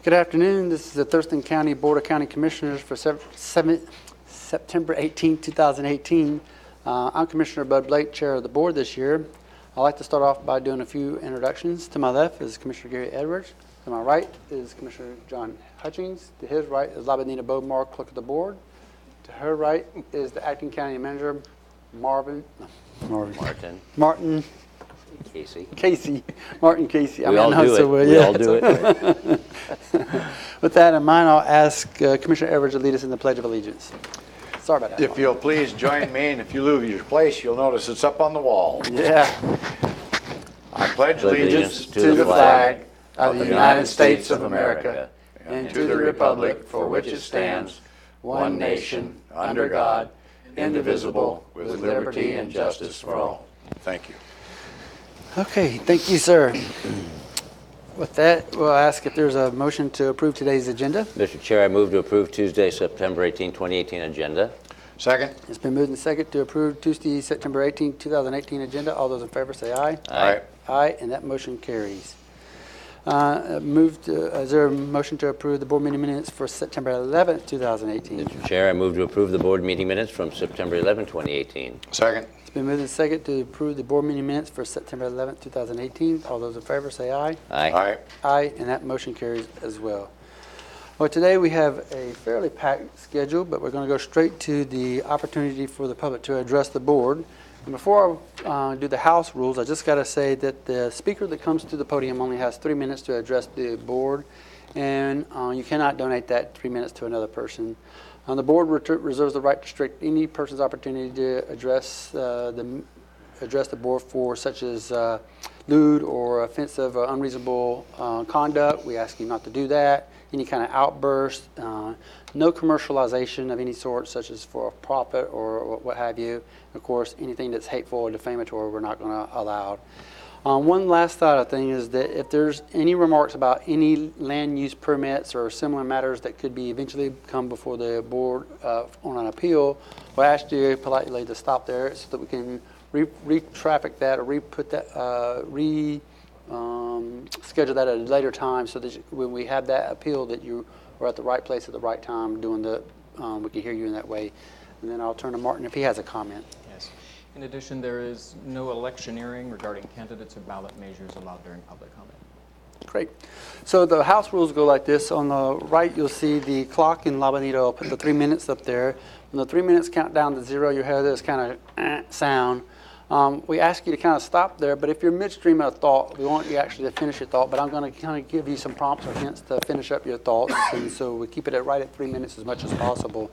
Good afternoon. This is the Thurston County Board of County Commissioners for September 18, 2018. I'm Commissioner Bud Blake, Chair of the Board this year. I'd like to start off by doing a few introductions. To my left is Commissioner Gary Edwards. To my right is Commissioner John Hutchings. To his right is Labanita Bowmar, Clerk of the Board. To her right is the Acting County Manager, Martin Casey. Martin Casey. We all do it. We all do it. With that in mind, I'll ask Commissioner Edwards to lead us in the Pledge of Allegiance. Sorry about that. If you'll please join me, and if you lose your place, you'll notice it's up on the wall. Yeah. I pledge allegiance to the flag of the United States of America and to the republic for which it stands, one nation, under God, indivisible, with liberty and justice for all. Thank you. Okay, thank you, sir. With that, we'll ask if there's a motion to approve today's agenda. Mr. Chair, I move to approve Tuesday, September 18, 2018 agenda. Second. It's been moved and second to approve Tuesday, September 18, 2018 agenda. All those in favor say aye. Aye. Aye, and that motion carries. Is there a motion to approve the board meeting minutes for September 11, 2018? Mr. Chair, I move to approve the board meeting minutes from September 11, 2018. Second. It's been moved and second to approve the board meeting minutes for September 11, 2018. All those in favor say aye. Aye. Aye. Aye, and that motion carries as well. Well, today we have a fairly packed schedule, but we're going to go straight to the opportunity for the public to address the board. And before I do the house rules, I just got to say that the speaker that comes to the podium only has 3 minutes to address the board, and you cannot donate that 3 minutes to another person. The board reserves the right to restrict any person's opportunity to address the board for such as lewd or offensive or unreasonable conduct. We ask you not to do that. Any kind of outburst, no commercialization of any sort, such as for profit or what have you. Of course, anything that's hateful or defamatory, we're not going to allow. One last thought thing is that if there's any remarks about any land use permits or similar matters that could be eventually come before the board on an appeal, we'll ask you politely to stop there so that we can re-traffic that or re-put that, schedule that at a later time so that when we have that appeal that you are at the right place at the right time doing the, we can hear you in that way. And then I'll turn to Martin if he has a comment. Yes. In addition, there is no electioneering regarding candidates or ballot measures allowed during public comment. Great. So the house rules go like this. On the right, you'll see the clock in Labanito. I'll put the 3 minutes up there. When the 3 minutes count down to zero, you hear this kind of sound. We ask you to kind of stop there, but if you're midstream of a thought, we want you actually to finish your thought, but I'm going to kind of give you some prompts or hints to finish up your thoughts, and so we keep it right at 3 minutes as much as possible.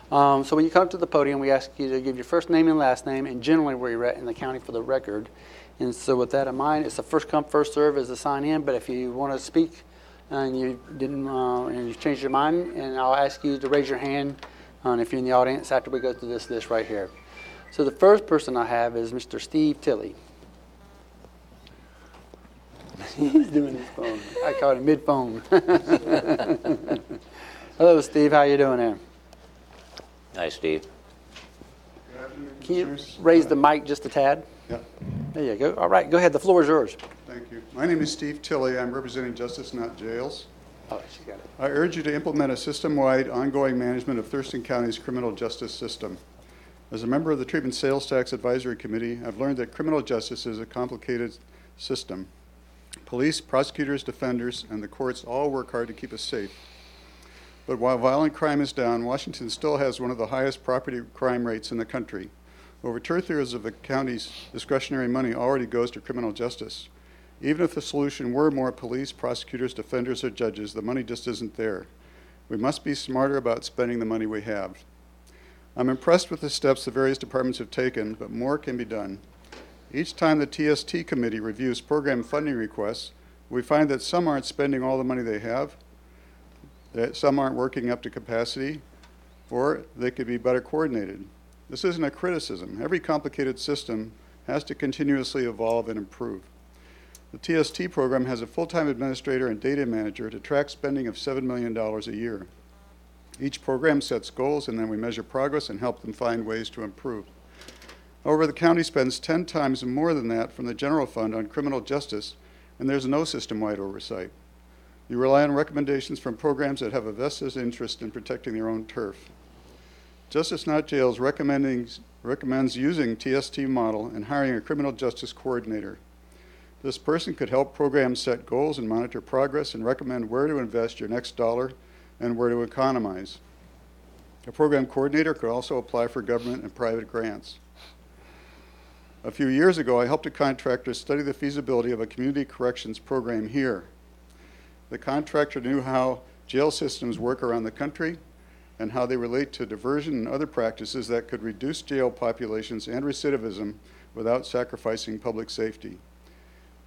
So when you come to the podium, we ask you to give your first name and last name, and generally where you're at in the county for the record. And so with that in mind, it's a first come, first serve as a sign in, but if you want to speak and you didn't, and you've changed your mind, and I'll ask you to raise your hand if you're in the audience after we go through this list right here. So the first person I have is Mr. Steve Tilley. He's doing his phone. I call it mid-phone. Hello, Steve. How you doing there? Hi, Steve. Can you raise the mic just a tad? Yeah. There you go. All right, go ahead. The floor is yours. Thank you. My name is Steve Tilley. I'm representing Justice Not Jails. Oh, she got it. I urge you to implement a system-wide ongoing management of Thurston County's criminal justice system. As a member of the Treatment Sales Tax Advisory Committee, I've learned that criminal justice is a complicated system. Police, prosecutors, defenders, and the courts all work hard to keep us safe. But while violent crime is down, Washington still has one of the highest property crime rates in the country. Over 2/3 of the county's discretionary money already goes to criminal justice. Even if the solution were more police, prosecutors, defenders, or judges, the money just isn't there. We must be smarter about spending the money we have. I'm impressed with the steps the various departments have taken, but more can be done. Each time the TST committee reviews program funding requests, we find that some aren't spending all the money they have, that some aren't working up to capacity, or they could be better coordinated. This isn't a criticism. Every complicated system has to continuously evolve and improve. The TST program has a full-time administrator and data manager to track spending of $7 million a year. Each program sets goals, and then we measure progress and help them find ways to improve. However, the county spends 10 times more than that from the general fund on criminal justice, and there's no system-wide oversight. You rely on recommendations from programs that have a vested interest in protecting their own turf. Justice Not Jails recommends using TST model and hiring a criminal justice coordinator. This person could help programs set goals and monitor progress and recommend where to invest your next dollar and where to economize. A program coordinator could also apply for government and private grants. A few years ago, I helped a contractor study the feasibility of a community corrections program here. The contractor knew how jail systems work around the country and how they relate to diversion and other practices that could reduce jail populations and recidivism without sacrificing public safety.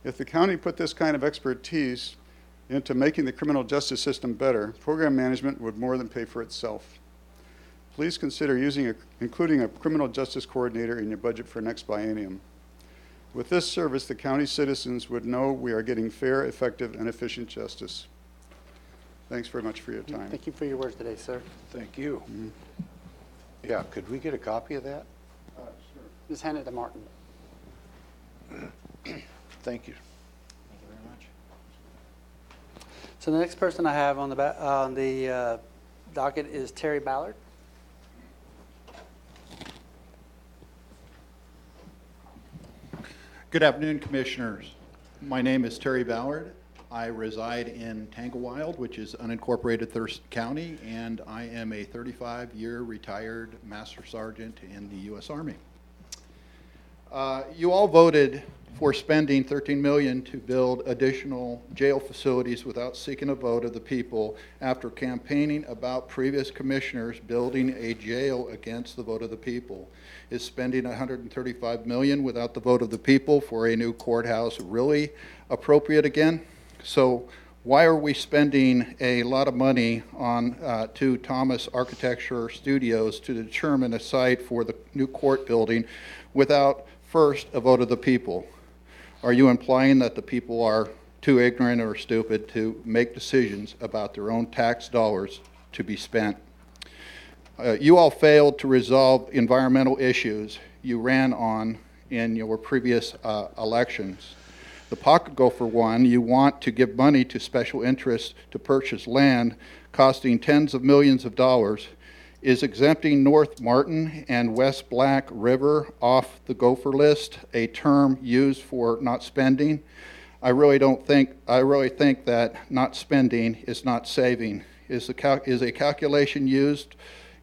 If the county put this kind of expertise into making the criminal justice system better, program management would more than pay for itself. Please consider including a criminal justice coordinator in your budget for next biennium. With this service, the county citizens would know we are getting fair, effective, and efficient justice. Thanks very much for your time. Thank you for your words today, sir. Thank you. Yeah, could we get a copy of that? Sure. Just hand it to Martin. Thank you. Thank you very much. So the next person I have on the docket is Terry Ballard. Good afternoon, Commissioners. My name is Terry Ballard. I reside in Tanglewild, which is unincorporated Thurston County, and I am a 35-year retired Master Sergeant in the U.S. Army. You all voted for spending $13 million to build additional jail facilities without seeking a vote of the people after campaigning about previous commissioners building a jail against the vote of the people. Is spending $135 million without the vote of the people for a new courthouse really appropriate again? So why are we spending a lot of money on to Thomas Architecture Studios to determine a site for the new court building without first a vote of the people? Are you implying that the people are too ignorant or stupid to make decisions about their own tax dollars to be spent? You all failed to resolve environmental issues you ran on in your previous elections. The pocket gopher one, you want to give money to special interests to purchase land costing tens of millions of dollars. Is exempting North Martin and West Black River off the gopher list a term used for not spending? I really think that not spending is not saving. Is a calculation used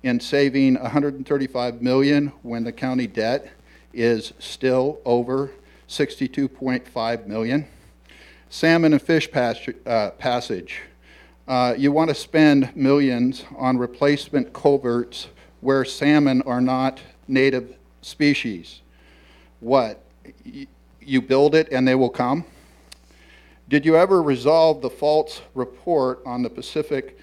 in saving $135 million when the county debt is still over $62.5 million? Salmon and fish passage. You want to spend millions on replacement culverts where salmon are not native species. What? You build it and they will come? Did you ever resolve the false report on the Pacific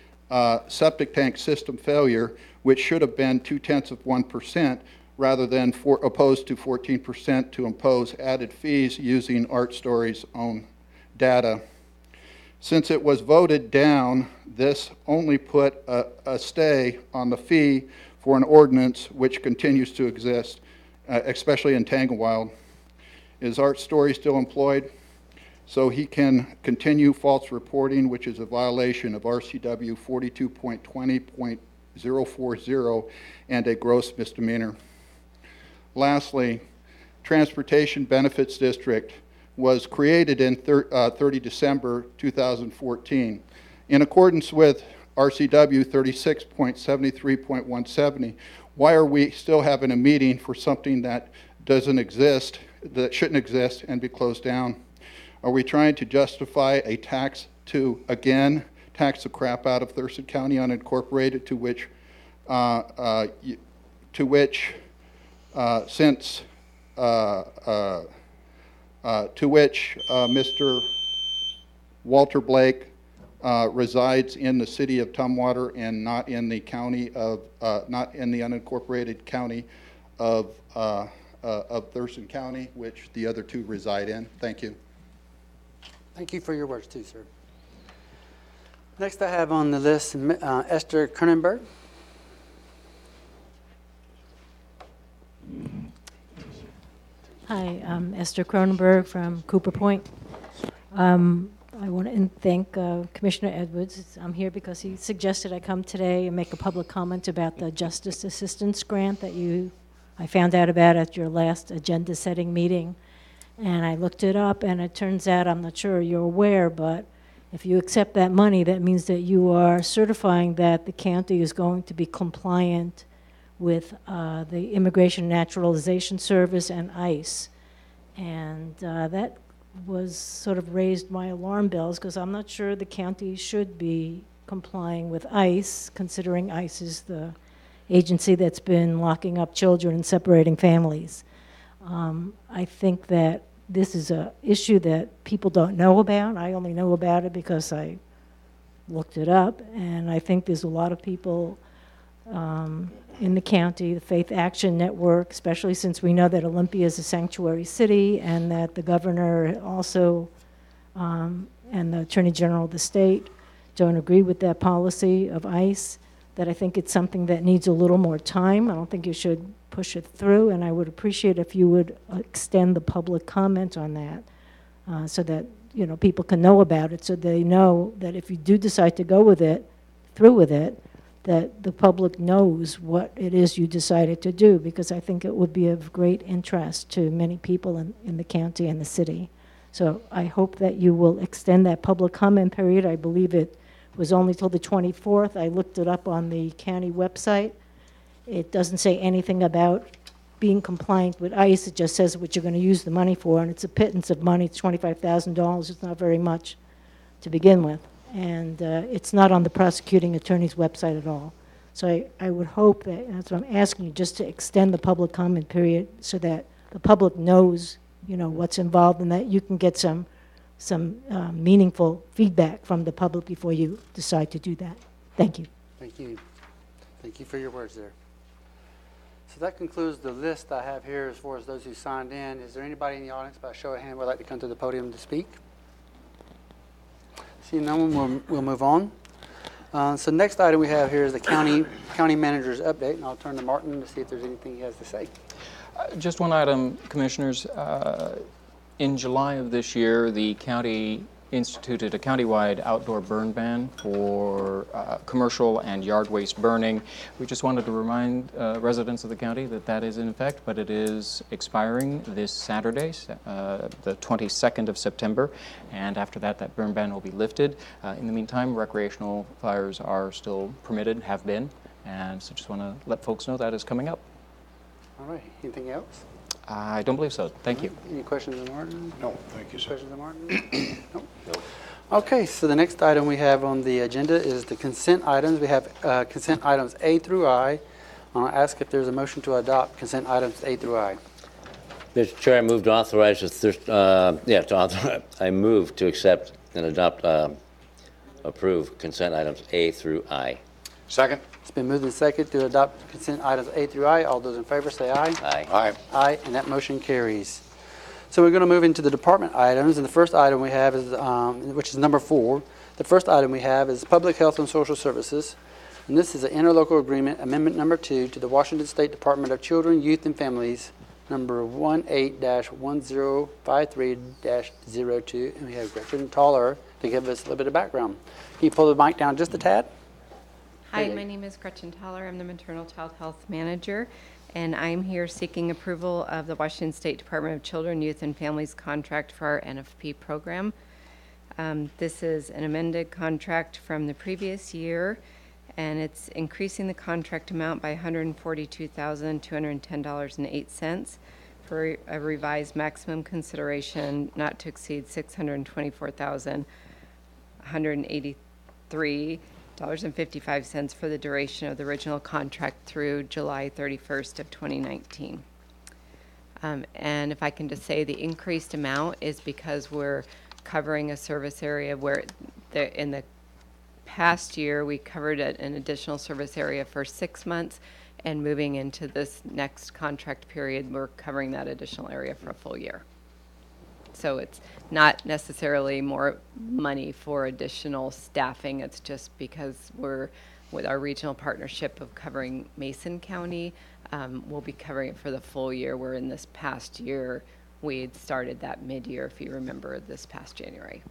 septic tank system failure, which should have been 0.2% rather than opposed to 14% to impose added fees using Art Story's own data? Since it was voted down, this only put a stay on the fee for an ordinance which continues to exist, especially in Tanglewild. Is Art Story still employed? So he can continue false reporting, which is a violation of RCW 42.20.040 and a gross misdemeanor. Lastly, Transportation Benefits District was created in 30 December 2014. In accordance with RCW 36.73.170, why are we still having a meeting for something that doesn't exist, that shouldn't exist and be closed down? Are we trying to justify a tax to, again, tax the crap out of Thurston County unincorporated, to which Mr. Walter Blake resides in the city of Tumwater and not in the county of, not in the unincorporated county of Thurston County, which the other two reside in. Thank you. Thank you for your words too, sir. Next I have on the list Esther Kronenberg. Hi, I'm Esther Cronenberg from Cooper Point. I want to thank Commissioner Edwards. I'm here because he suggested I come today and make a public comment about the Justice Assistance Grant that I found out about at your last agenda-setting meeting. And I looked it up, and it turns out, I'm not sure you're aware, but if you accept that money, that means that you are certifying that the county is going to be compliant with the Immigration and Naturalization Service and ICE. And that was sort of raised my alarm bells, because I'm not sure the county should be complying with ICE, considering ICE is the agency that's been locking up children and separating families. I think that this is an issue that people don't know about. I only know about it because I looked it up, and I think there's a lot of people in the county, the Faith Action Network, especially since we know that Olympia is a sanctuary city, and that the governor also and the Attorney General of the state don't agree with that policy of ICE, that I think it's something that needs a little more time. I don't think you should push it through, and I would appreciate if you would extend the public comment on that so that people can know about it, so they know that if you do decide to go with it, through with it, that the public knows what it is you decided to do, because I think it would be of great interest to many people in the county and the city. So I hope that you will extend that public comment period. I believe it was only till the 24th. I looked it up on the county website. It doesn't say anything about being compliant with ICE. It just says what you're going to use the money for, and it's a pittance of money. It's $25,000. It's not very much to begin with. And it's not on the prosecuting attorney's website at all. So I would hope that, that's what I'm asking you, just to extend the public comment period so that the public knows, what's involved, and that you can get some meaningful feedback from the public before you decide to do that. Thank you. Thank you. Thank you for your words there. So that concludes the list I have here as far as those who signed in. Is there anybody in the audience, by a show of hand, would like to come to the podium to speak? Seeing no one, we'll move on. So next item we have here is the county manager's update, and I'll turn to Martin to see if there's anything he has to say. Just one item, Commissioners. In July of this year, the county instituted a countywide outdoor burn ban for commercial and yard waste burning. We just wanted to remind residents of the county that that is in effect, but it is expiring this Saturday, the 22nd of September, and after that, that burn ban will be lifted. In the meantime, recreational fires are still permitted, have been, and so just want to let folks know that is coming up. All right. Anything else? I don't believe so. Thank you. Any questions of Martin? No, thank you, sir. Questions of Martin? No. Okay, so the next item we have on the agenda is the consent items. We have consent items A through I. I'll ask if there's a motion to adopt consent items A through I. Mr. Chair, I move to authorize I move to accept and adopt, approve consent items A through I. Second? It's been moved and seconded to adopt consent items A through I. All those in favor say aye. Aye. Aye. Aye, and that motion carries. So we're going to move into the department items, and the first item we have is, which is number 4. The first item we have is Public Health and Social Services, and this is an interlocal agreement, amendment number 2 to the Washington State Department of Children, Youth, and Families, number 18-1053-02, and we have Gretchen Toller to give us a little bit of background. Can you pull the mic down just a tad? Hi, my name is Gretchen Toller. I'm the Maternal Child Health Manager, and I'm here seeking approval of the Washington State Department of Children, Youth, and Families contract for our NFP program. This is an amended contract from the previous year, and it's increasing the contract amount by $142,210.08 for a revised maximum consideration not to exceed $624,183.55 for the duration of the original contract through July 31st of 2019. And if I can just say, the increased amount is because we're covering a service area where in the past year we covered an additional service area for 6 months, and moving into this next contract period, we're covering that additional area for a full year. So it's not necessarily more money for additional staffing. It's just because we're, with our regional partnership of covering Mason County, we'll be covering it for the full year, where in this past year, we had started that mid-year, if you remember, this past January.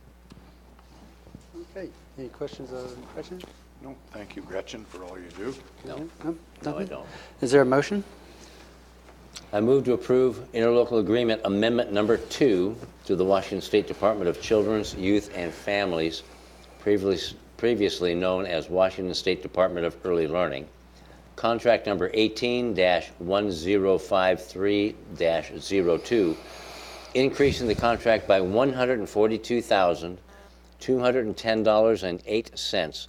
Okay, any questions of Gretchen? No, thank you, Gretchen, for all you do. No, No, no, I nothing? don't. Is there a motion? I move to approve interlocal agreement amendment number 2 to the Washington State Department of Children's, Youth, and Families, previously known as Washington State Department of Early Learning, contract number 18-1053-02, increasing the contract by $142,210.08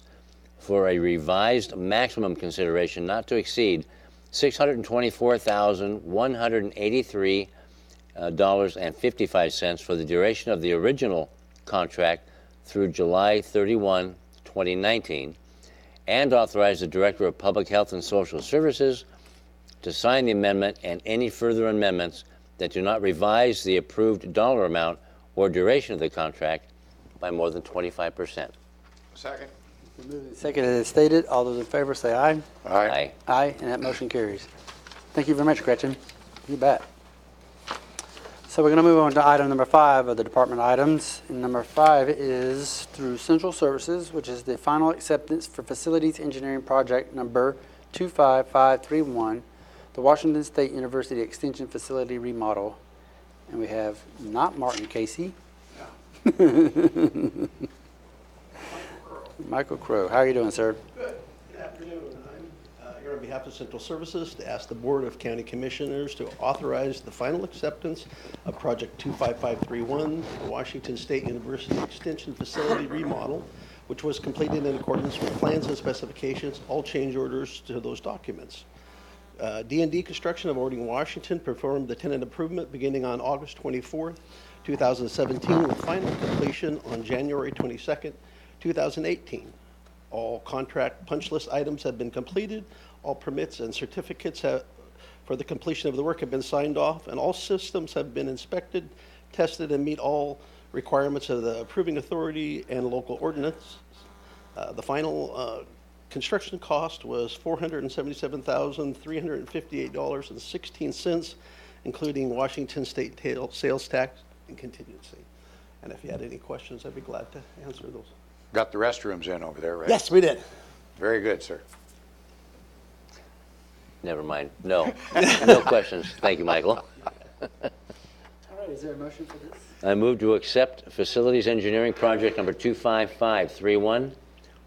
for a revised maximum consideration not to exceed $624,183.55 for the duration of the original contract through July 31, 2019, and authorize the Director of Public Health and Social Services to sign the amendment and any further amendments that do not revise the approved dollar amount or duration of the contract by more than 25%. Second. Second, as stated, all those in favor say aye. Aye. Aye, and that motion carries. Thank you very much, Gretchen. You bet. So we're going to move on to item number 5 of the department items. And number 5 is through Central Services, which is the final acceptance for Facilities Engineering Project number 25531, the Washington State University Extension Facility Remodel. And we have not Martin Casey. Michael Crow. How are you doing, sir? Good. Good afternoon. I'm here on behalf of Central Services to ask the Board of County Commissioners to authorize the final acceptance of Project 25531, the Washington State University Extension Facility Remodel, which was completed in accordance with plans and specifications, all change orders to those documents. D&D Construction of Ording, Washington performed the tenant improvement beginning on August 24th, 2017, with final completion on January 22nd, 2018. All contract punch list items have been completed, all permits and certificates for the completion of the work have been signed off, and all systems have been inspected, tested, and meet all requirements of the approving authority and local ordinance. The final construction cost was $477,358.16, including Washington State sales tax and contingency. And if you had any questions, I'd be glad to answer those. Got the restrooms in over there, right? Yes, we did. Very good, sir. Never mind. No. No questions. Thank you, Michael. All right, is there a motion for this? I move to accept Facilities Engineering Project number 25531,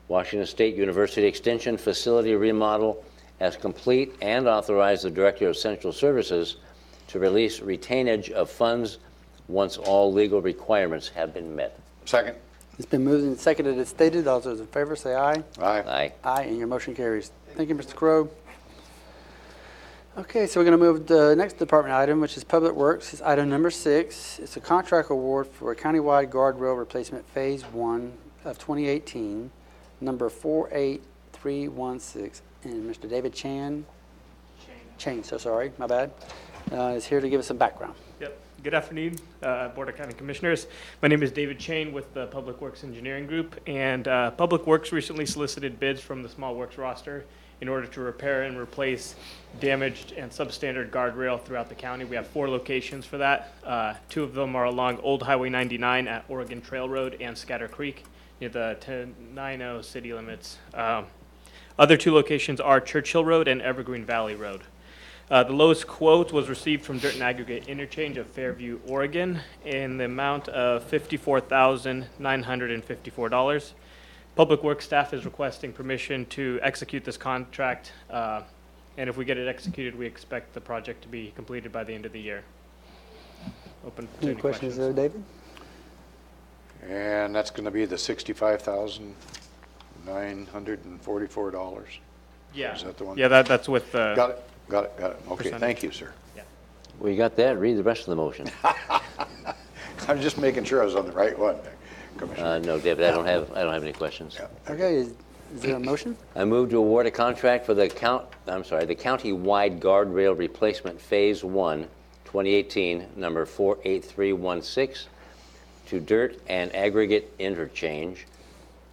Washington State University Extension Facility Remodel, as complete, and authorize the Director of Central Services to release retainage of funds once all legal requirements have been met. Second. It's been moved and seconded as stated. All those in favor say aye. Aye. Aye. Aye, and your motion carries. Thank you, Mr. Crow. Okay, so we're going to move to the next department item, which is Public Works. It's item number 6. It's a contract award for a countywide guardrail replacement Phase 1 of 2018, number 48316. And Mr. David Chain, so sorry, my bad, is here to give us some background. Yep. Good afternoon, Board of County Commissioners. My name is David Chain with the Public Works Engineering Group, and Public Works recently solicited bids from the Small Works roster in order to repair and replace damaged and substandard guardrail throughout the county. We have 4 locations for that. 2 of them are along Old Highway 99 at Oregon Trail Road and Scatter Creek near the 1090 city limits. Other 2 locations are Churchill Road and Evergreen Valley Road. The lowest quote was received from Dirt and Aggregate Interchange of Fairview, Oregon, in the amount of $54,954. Public Works staff is requesting permission to execute this contract, and if we get it executed, we expect the project to be completed by the end of the year. Open to Any questions there, David? And that's going to be the $65,944. Yeah. Is that the one? Yeah, that's with Got it. Okay, Percentage. thank you, sir. Well, you got that? Read the rest of the motion. I'm just making sure I was on the right one, Commissioner. No, David, I don't have any questions. Yeah. Okay, is there a motion? I move to award a contract for the county-wide guardrail replacement Phase 1, 2018, number 48316, to Dirt and Aggregate Interchange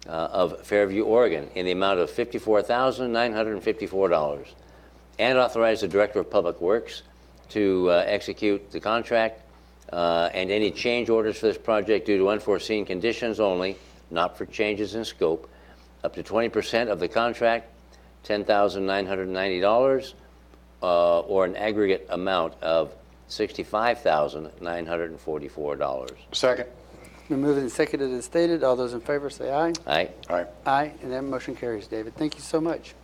of Fairview, Oregon, in the amount of $54,954, and authorize the Director of Public Works to execute the contract and any change orders for this project due to unforeseen conditions only, not for changes in scope, up to 20% of the contract, $10,990, or an aggregate amount of $65,944. Second. Been moved and seconded as stated. All those in favor say aye. Aye. Aye. Aye, and that motion carries, David. Thank you so much.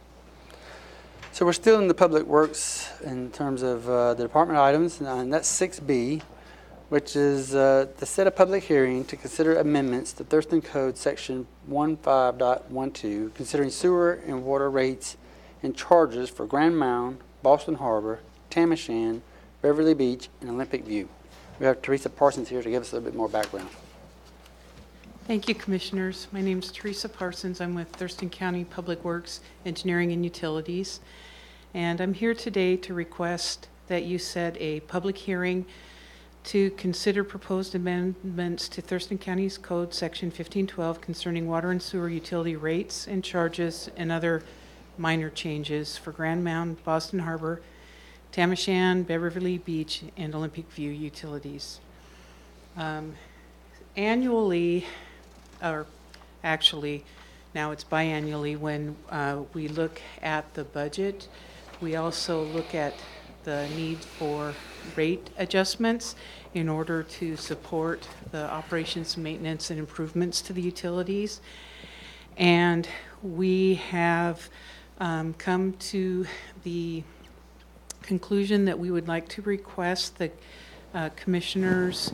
So we're still in the Public Works in terms of the department items, and that's 6B, which is to set a public hearing to consider amendments to Thurston Code Section 15.12, considering sewer and water rates and charges for Grand Mound, Boston Harbor, Tamashan, Beverly Beach, and Olympic View. We have Teresa Parsons here to give us a little bit more background. Thank you, Commissioners. My name is Teresa Parsons. I'm with Thurston County Public Works, Engineering and Utilities. And I'm here today to request that you set a public hearing to consider proposed amendments to Thurston County's Code Section 1512 concerning water and sewer utility rates and charges and other minor changes for Grand Mound, Boston Harbor, Tamashan, Beverly Beach, and Olympic View utilities. Annually, or actually now it's biannually, when we look at the budget, we also look at the need for rate adjustments in order to support the operations, maintenance, and improvements to the utilities. And we have come to the conclusion that we would like to request the commissioners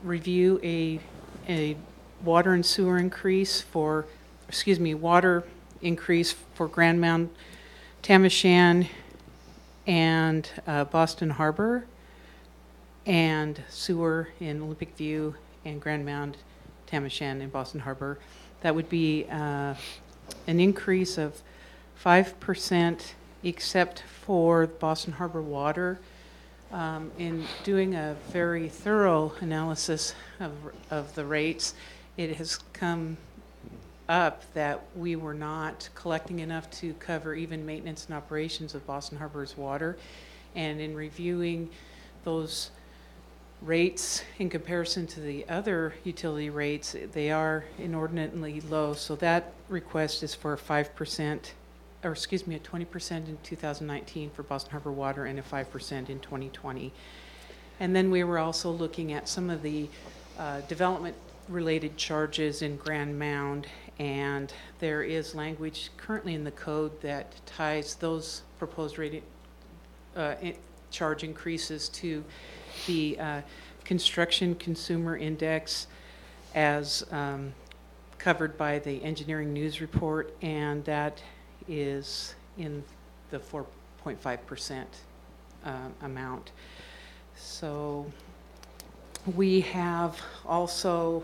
review a water and sewer increase for, water increase for Grand Mound, Tamashan, and Boston Harbor, and sewer in Olympic View and Grand Mound, Tamashan, and Boston Harbor. That would be an increase of 5% except for Boston Harbor water. In doing a very thorough analysis of the rates, it has come up that we were not collecting enough to cover even maintenance and operations of Boston Harbor's water. And in reviewing those rates in comparison to the other utility rates, they are inordinately low. So that request is for 5%, or excuse me, a 20% in 2019 for Boston Harbor water and a 5% in 2020. And then we were also looking at some of the development-related charges in Grand Mound, and there is language currently in the code that ties those proposed rate charge increases to the construction consumer index as covered by the engineering news report, and that is in the 4.5% amount. So we have also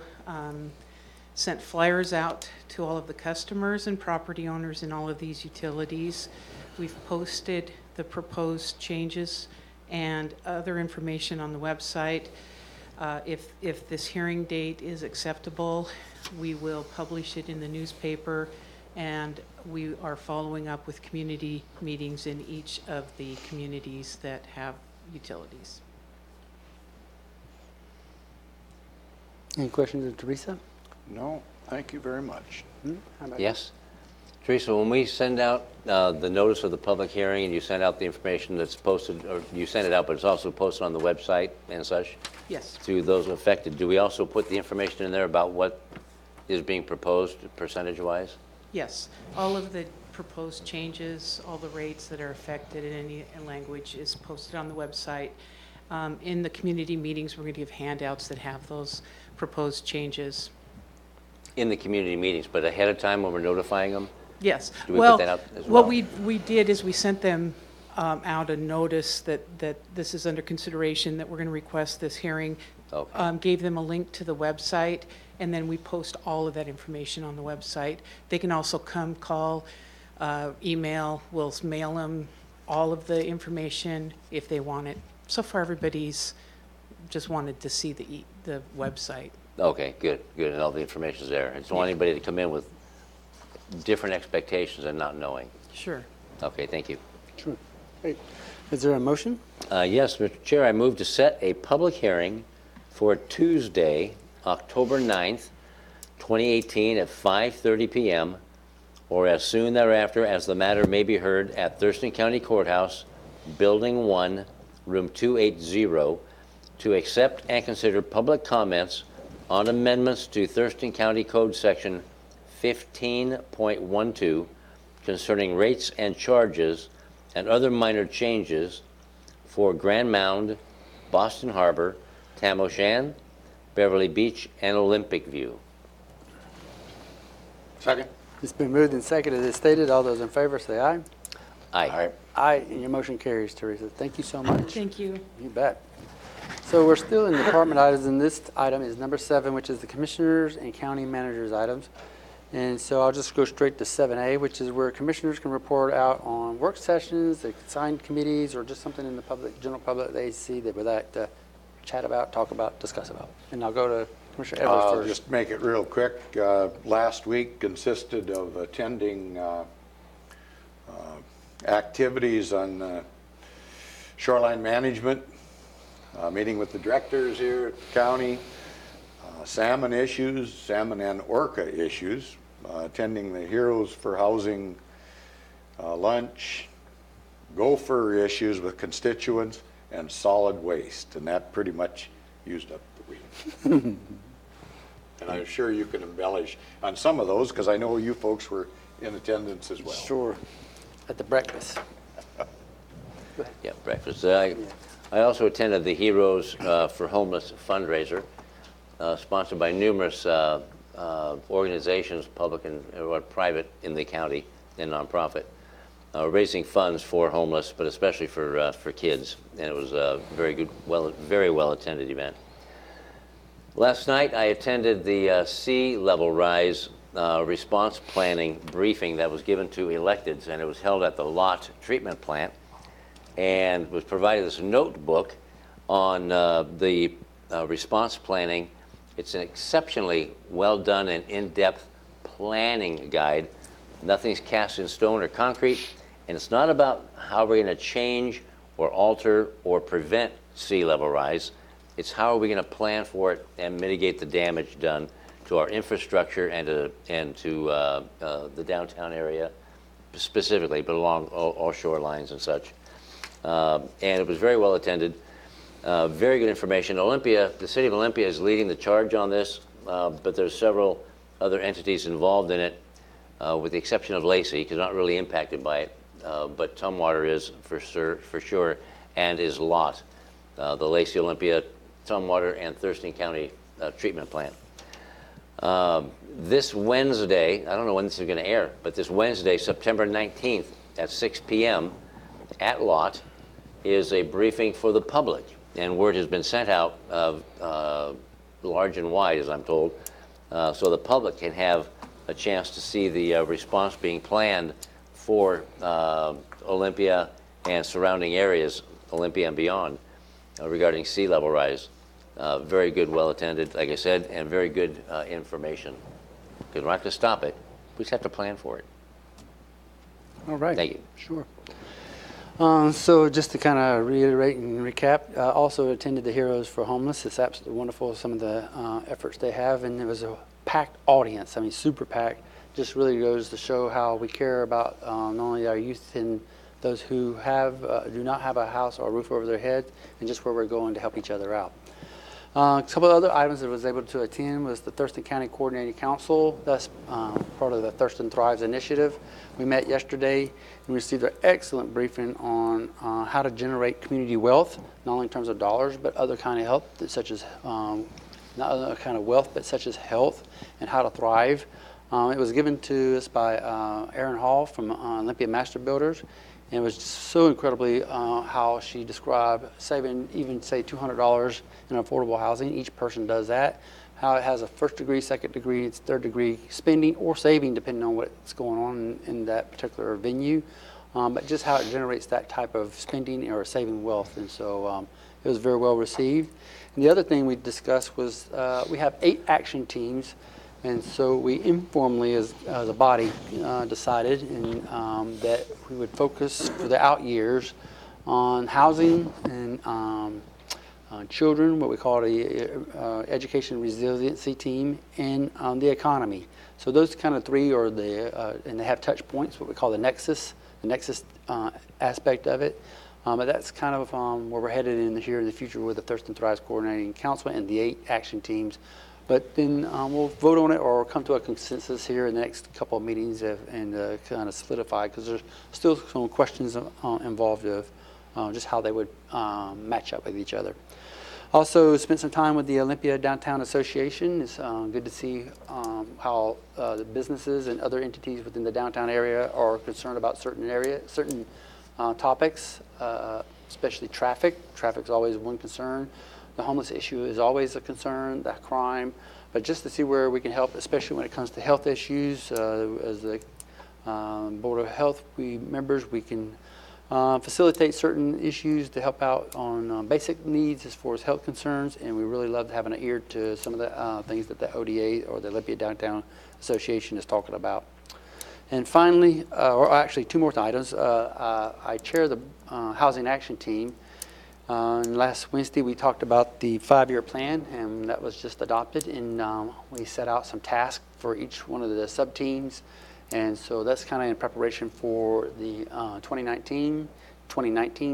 sent flyers out to all of the customers and property owners in all of these utilities. We've posted the proposed changes and other information on the website. If this hearing date is acceptable, we will publish it in the newspaper, and we are following up with community meetings in each of the communities that have utilities. Any questions of Teresa? No, thank you very much. How about Yes. Teresa, when we send out the notice of the public hearing and you send out the information that's posted, or you send it out, but it's also posted on the website and such, Yes. to those affected, do we also put the information in there about what is being proposed percentage-wise? Yes. All of the proposed changes, all the rates that are affected in any language is posted on the website. In the community meetings, we're going to give handouts that have those proposed changes. In the community meetings, but ahead of time when we're notifying them? Yes. Do we put that out as well? What we did is we sent them out a notice that this is under consideration, that we're going to request this hearing. Okay. Gave them a link to the website, and then we post all of that information on the website. They can also come, call, email. We'll mail them all of the information if they want it. So far, everybody's just wanted to see the website. Okay, good, and all the information's there. I just don't want anybody to come in with different expectations and not knowing. Sure. Okay, thank you. Sure. Great. Is there a motion? Yes, Mr. Chair, I move to set a public hearing for Tuesday, October 9th, 2018 at 5:30 p.m. or as soon thereafter as the matter may be heard at Thurston County Courthouse, Building 1, Room 280, to accept and consider public comments on amendments to Thurston County Code Section 15.12 concerning rates and charges and other minor changes for Grand Mound, Boston Harbor, Tam O'Shan, Beverly Beach, and Olympic View. Second. It's been moved and seconded as stated. All those in favor say aye. Aye. Aye, and your motion carries, Teresa. Thank you so much. Thank you. You bet. So we're still in department items, and this item is number 7, which is the commissioners and county managers items. And so I'll just go straight to 7A, which is where commissioners can report out on work sessions, assigned committees, or just something in the public, general public they see that would like to chat about, talk about, discuss about. And I'll go to Commissioner Edwards I'll first. just make it real quick. Last week consisted of attending activities on shoreline management, meeting with the directors here at the county, salmon issues, salmon and orca issues, attending the Heroes for Housing lunch, gopher issues with constituents, and solid waste. And that pretty much used up the week. And I'm sure you can embellish on some of those because I know you folks were in attendance as well. Sure, at the breakfast. Yeah, breakfast. I also attended the Heroes for Homeless fundraiser, sponsored by numerous organizations, public and or private in the county and nonprofit, raising funds for homeless, but especially for kids. And it was a very well attended event. Last night, I attended the sea level rise response planning briefing that was given to electeds, and it was held at the Lot treatment plant, and was provided this notebook on the response planning. It's an exceptionally well done and in-depth planning guide. Nothing's cast in stone or concrete, and it's not about how we're going to change or alter or prevent sea level rise. It's how are we going to plan for it and mitigate the damage done to our infrastructure and to the downtown area specifically, but along all shorelines and such. And it was very well attended. Very good information. Olympia, the city of Olympia is leading the charge on this, but there's several other entities involved in it, with the exception of Lacey, because not really impacted by it, but Tumwater is for sure, and is Lot, the Lacey, Olympia, Tumwater, and Thurston County treatment plant. This Wednesday, I don't know when this is going to air, but this Wednesday, September 19th at 6 p.m. at Lot is a briefing for the public. And word has been sent out large and wide, as I'm told, so the public can have a chance to see the response being planned for Olympia and surrounding areas, Olympia and beyond, regarding sea level rise. Very good, well attended, like I said, and very good information. Because we're not going to stop it, we just have to plan for it. All right. Thank you. Sure. So just to kind of reiterate and recap, also attended the Heroes for Homeless. It's absolutely wonderful, some of the efforts they have, and it was a packed audience. I mean, super packed. Just really goes to show how we care about not only our youth and those who do not have a house or a roof over their head, and just where we're going to help each other out. A couple of other items that I was able to attend was the Thurston County Coordinating Council. That's part of the Thurston Thrives initiative. We met yesterday and received an excellent briefing on how to generate community wealth, not only in terms of dollars, but other kind of health, such as not other kind of wealth, but such as health and how to thrive. It was given to us by Erin Hall from Olympia Master Builders. And it was just so incredibly how she described saving even, say, $200 in affordable housing. Each person does that. How it has a first degree, second degree, it's third degree spending or saving, depending on what's going on in that particular venue. But just how it generates that type of spending or saving wealth. And so it was very well received. And the other thing we discussed was we have 8 action teams. And so we informally, as a body, decided that we would focus for the out years on housing and children, what we call the education resiliency team, and the economy. So those kind of three are and they have touch points, what we call the nexus aspect of it. But that's kind of where we're headed here in the future with the Thurston Thrives Coordinating Council and the 8 action teams. But then we'll vote on it or come to a consensus here in the next couple of meetings and kind of solidify, because there's still some questions involved of just how they would match up with each other. Also spent some time with the Olympia Downtown Association. It's good to see how the businesses and other entities within the downtown area are concerned about certain topics, especially traffic. Traffic's always one concern. The homeless issue is always a concern, the crime. But just to see where we can help, especially when it comes to health issues, as the Board of Health members, we can facilitate certain issues to help out on basic needs as far as health concerns, and we really love having an ear to some of the things that the ODA or the Olympia Downtown Association is talking about. And finally, or actually 2 more items, I chair the Housing Action Team. And last Wednesday we talked about the 5-year plan, and that was just adopted, and we set out some tasks for each one of the sub-teams. And so that's kind of in preparation for the 2019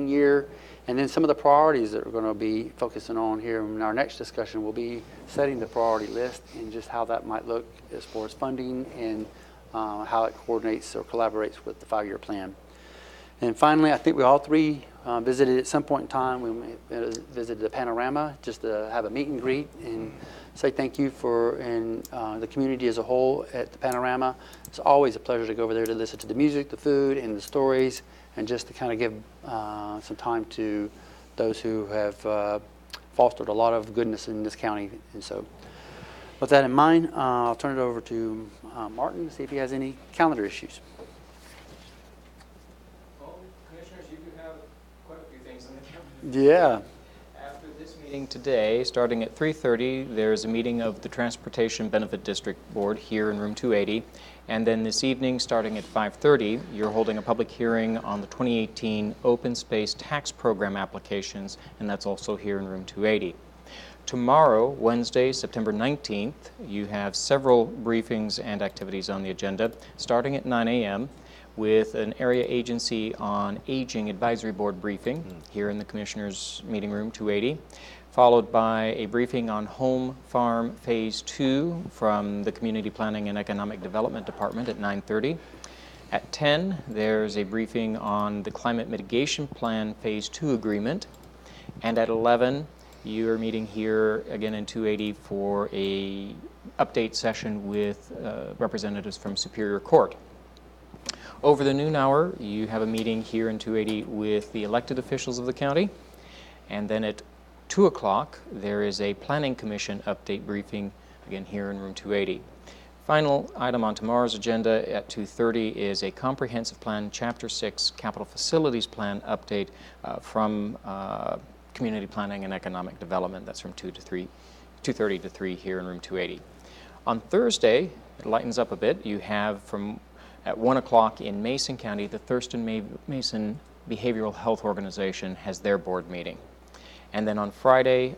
year. And then some of the priorities that we're going to be focusing on here in our next discussion will be setting the priority list and just how that might look as far as funding and how it coordinates or collaborates with the 5-year plan. And finally, I think we all 3 visited at some point in time. We visited the Panorama just to have a meet and greet and say thank you and the community as a whole at the Panorama. It's always a pleasure to go over there to listen to the music, the food, and the stories, and just to kind of give some time to those who have fostered a lot of goodness in this county. And so with that in mind, I'll turn it over to Martin to see if he has any calendar issues. Well, Commissioners, you do have quite a few things on the calendar. Yeah. After this meeting today, starting at 3:30, there's a meeting of the Transportation Benefit District Board here in room 280. And then this evening, starting at 5:30, you're holding a public hearing on the 2018 Open Space Tax Program applications, and that's also here in room 280. Tomorrow, Wednesday, September 19th, you have several briefings and activities on the agenda, starting at 9 a.m. with an Area Agency on Aging Advisory Board briefing here in the Commissioners' Meeting Room 280, followed by a briefing on Home Farm Phase 2 from the Community Planning and Economic Development Department at 9:30. At 10, there's a briefing on the Climate Mitigation Plan Phase 2 agreement. And at 11, you're meeting here again in 280 for a update session with representatives from Superior Court. Over the noon hour, you have a meeting here in 280 with the elected officials of the county. And then at 2 o'clock, there is a Planning Commission update briefing, again here in room 280. Final item on tomorrow's agenda at 2:30 is a Comprehensive Plan Chapter 6 Capital Facilities Plan update from Community Planning and Economic Development. That's from 2:30 to 3 here in room 280. On Thursday, it lightens up a bit. You have at 1 o'clock in Mason County, the Thurston Mason Behavioral Health Organization has their board meeting. And then on Friday,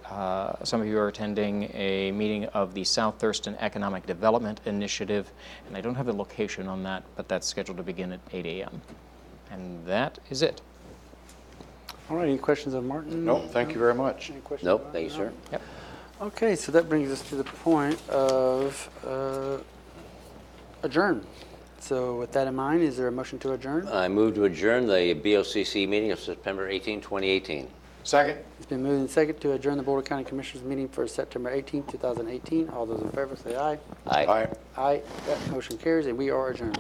some of you are attending a meeting of the South Thurston Economic Development Initiative, and I don't have the location on that, but that's scheduled to begin at 8 a.m. And that is it. All right, any questions of Martin? No, thank you very much. Any questions Nope, of thank you, Martin? sir. Yep. Okay, so that brings us to the point of adjourn. So with that in mind, is there a motion to adjourn? I move to adjourn the BoCC meeting of September 18, 2018. Second. It's been moved and seconded to adjourn the Board of County Commissioners meeting for September 18, 2018. All those in favor say aye. Aye. Aye. Aye. That motion carries, and we are adjourned.